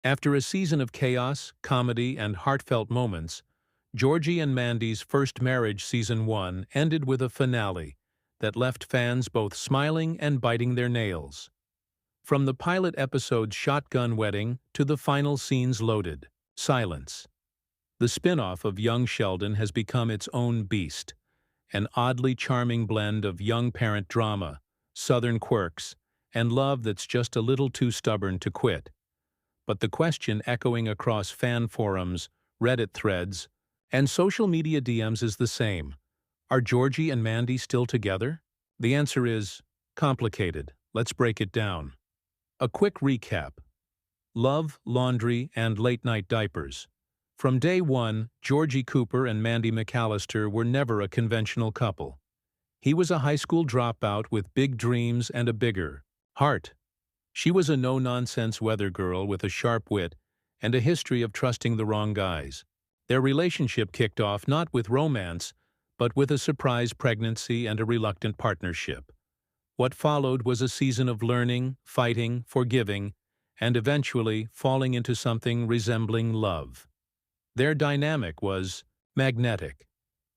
After a season of chaos, comedy, and heartfelt moments, Georgie and Mandy's First Marriage Season 1 ended with a finale that left fans both smiling and biting their nails. From the pilot episode's shotgun wedding to the final scene's loaded silence. The spin-off of Young Sheldon has become its own beast, an oddly charming blend of young parent drama, southern quirks, and love that's just a little too stubborn to quit. But the question echoing across fan forums, Reddit threads, and social media DMs is the same. Are Georgie and Mandy still together? The answer is complicated. Let's break it down. A quick recap. Love, laundry, and late-night diapers. From day one, Georgie Cooper and Mandy McAllister were never a conventional couple. He was a high school dropout with big dreams and a bigger heart. She was a no-nonsense weather girl with a sharp wit and a history of trusting the wrong guys. Their relationship kicked off not with romance, but with a surprise pregnancy and a reluctant partnership. What followed was a season of learning, fighting, forgiving, and eventually falling into something resembling love. Their dynamic was magnetic.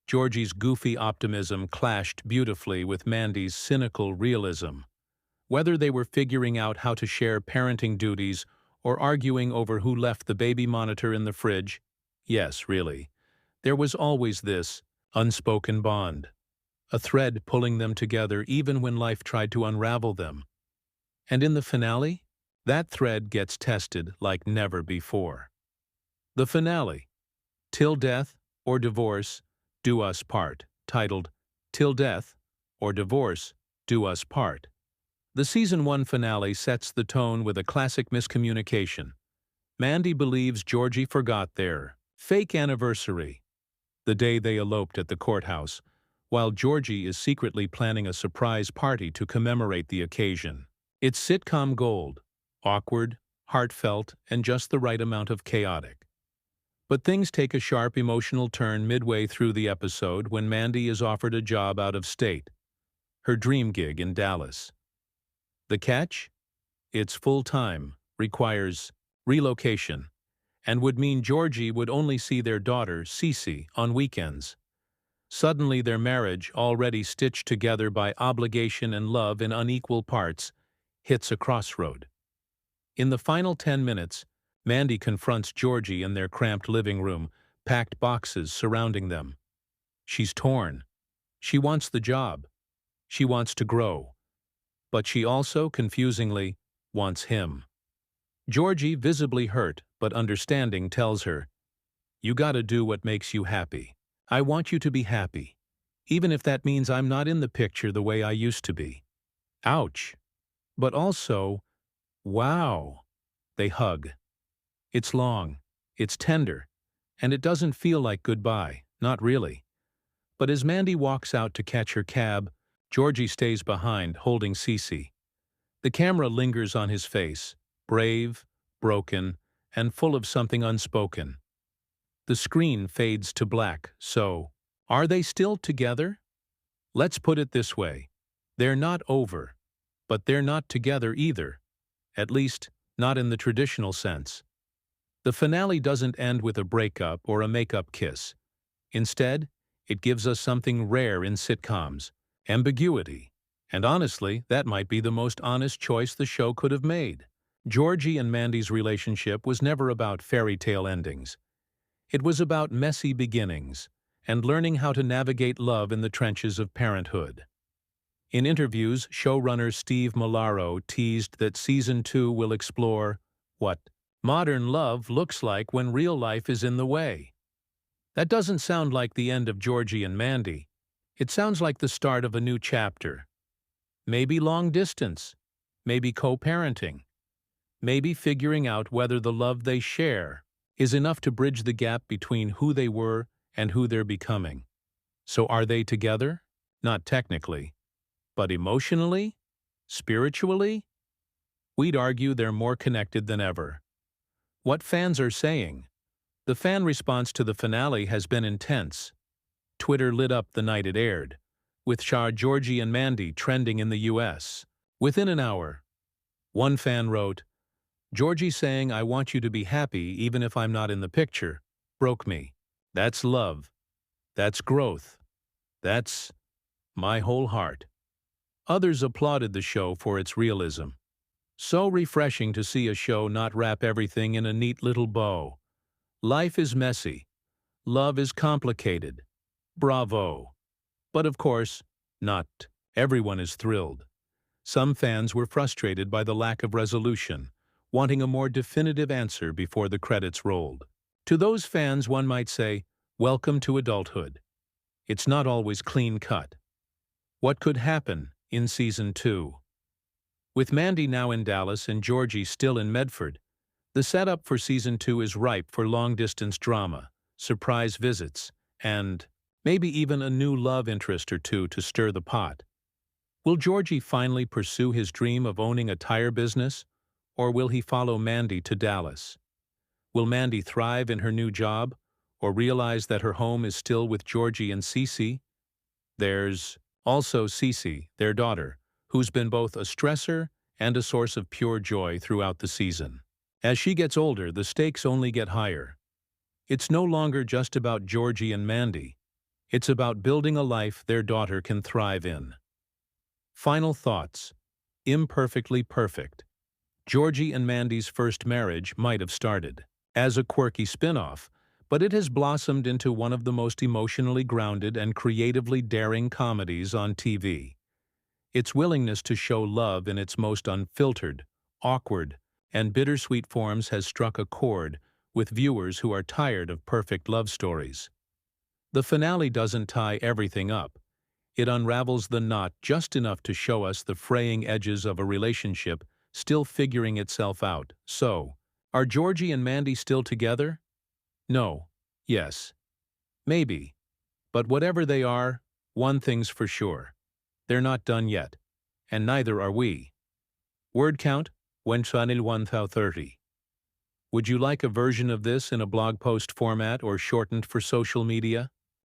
Georgie's goofy optimism clashed beautifully with Mandy's cynical realism. Whether they were figuring out how to share parenting duties or arguing over who left the baby monitor in the fridge, yes, really, there was always this unspoken bond, a thread pulling them together even when life tried to unravel them. And in the finale, that thread gets tested like never before. The finale, Till Death or Divorce, Do Us Part, titled Till Death or Divorce, Do Us Part. The Season 1 finale sets the tone with a classic miscommunication. Mandy believes Georgie forgot their fake anniversary, the day they eloped at the courthouse, while Georgie is secretly planning a surprise party to commemorate the occasion. It's sitcom gold, awkward, heartfelt, and just the right amount of chaotic. But things take a sharp emotional turn midway through the episode when Mandy is offered a job out of state, her dream gig in Dallas. The catch? It's full-time, requires relocation, and would mean Georgie would only see their daughter, Cece, on weekends. Suddenly their marriage, already stitched together by obligation and love in unequal parts, hits a crossroad. In the final 10 minutes, Mandy confronts Georgie in their cramped living room, packed boxes surrounding them. She's torn. She wants the job. She wants to grow. But she also, confusingly, wants him. Georgie, visibly hurt but understanding, tells her, "You gotta do what makes you happy. I want you to be happy, even if that means I'm not in the picture the way I used to be." Ouch. But also, wow. They hug. It's long, it's tender, and it doesn't feel like goodbye, not really. But as Mandy walks out to catch her cab, Georgie stays behind, holding Cece. The camera lingers on his face, brave, broken, and full of something unspoken. The screen fades to black, so, are they still together? Let's put it this way. They're not over, but they're not together either. At least, not in the traditional sense. The finale doesn't end with a breakup or a make-up kiss. Instead, it gives us something rare in sitcoms, ambiguity. And honestly, that might be the most honest choice the show could have made. Georgie and Mandy's relationship was never about fairy tale endings. It was about messy beginnings and learning how to navigate love in the trenches of parenthood. In interviews, showrunner Steve Malaro teased that Season 2 will explore what modern love looks like when real life is in the way. That doesn't sound like the end of Georgie and Mandy. It sounds like the start of a new chapter. Maybe long distance, maybe co-parenting, maybe figuring out whether the love they share is enough to bridge the gap between who they were and who they're becoming. So are they together? Not technically. But emotionally? Spiritually? We'd argue they're more connected than ever. What fans are saying? The fan response to the finale has been intense. Twitter lit up the night it aired, with Georgie and Mandy trending in the US. Within an hour, one fan wrote, Georgie saying, "I want you to be happy even if I'm not in the picture," broke me. That's love. That's growth. That's my whole heart. Others applauded the show for its realism. So refreshing to see a show not wrap everything in a neat little bow. Life is messy. Love is complicated. Bravo. But of course, not everyone is thrilled. Some fans were frustrated by the lack of resolution, wanting a more definitive answer before the credits rolled. To those fans, one might say, welcome to adulthood. It's not always clean-cut. What could happen in Season 2? With Mandy now in Dallas and Georgie still in Medford, the setup for Season 2 is ripe for long-distance drama, surprise visits, and maybe even a new love interest or two to stir the pot. Will Georgie finally pursue his dream of owning a tire business, or will he follow Mandy to Dallas? Will Mandy thrive in her new job, or realize that her home is still with Georgie and Cece? There's also Cece, their daughter, who's been both a stressor and a source of pure joy throughout the season. As she gets older, the stakes only get higher. It's no longer just about Georgie and Mandy. It's about building a life their daughter can thrive in. Final thoughts. Imperfectly perfect. Georgie and Mandy's first marriage might have started as a quirky spin-off, but it has blossomed into one of the most emotionally grounded and creatively daring comedies on TV. Its willingness to show love in its most unfiltered, awkward, and bittersweet forms has struck a chord with viewers who are tired of perfect love stories. The finale doesn't tie everything up. It unravels the knot just enough to show us the fraying edges of a relationship still figuring itself out. So, are Georgie and Mandy still together? No. Yes. Maybe. But whatever they are, one thing's for sure. They're not done yet. And neither are we. Word count, 130. Would you like a version of this in a blog post format or shortened for social media?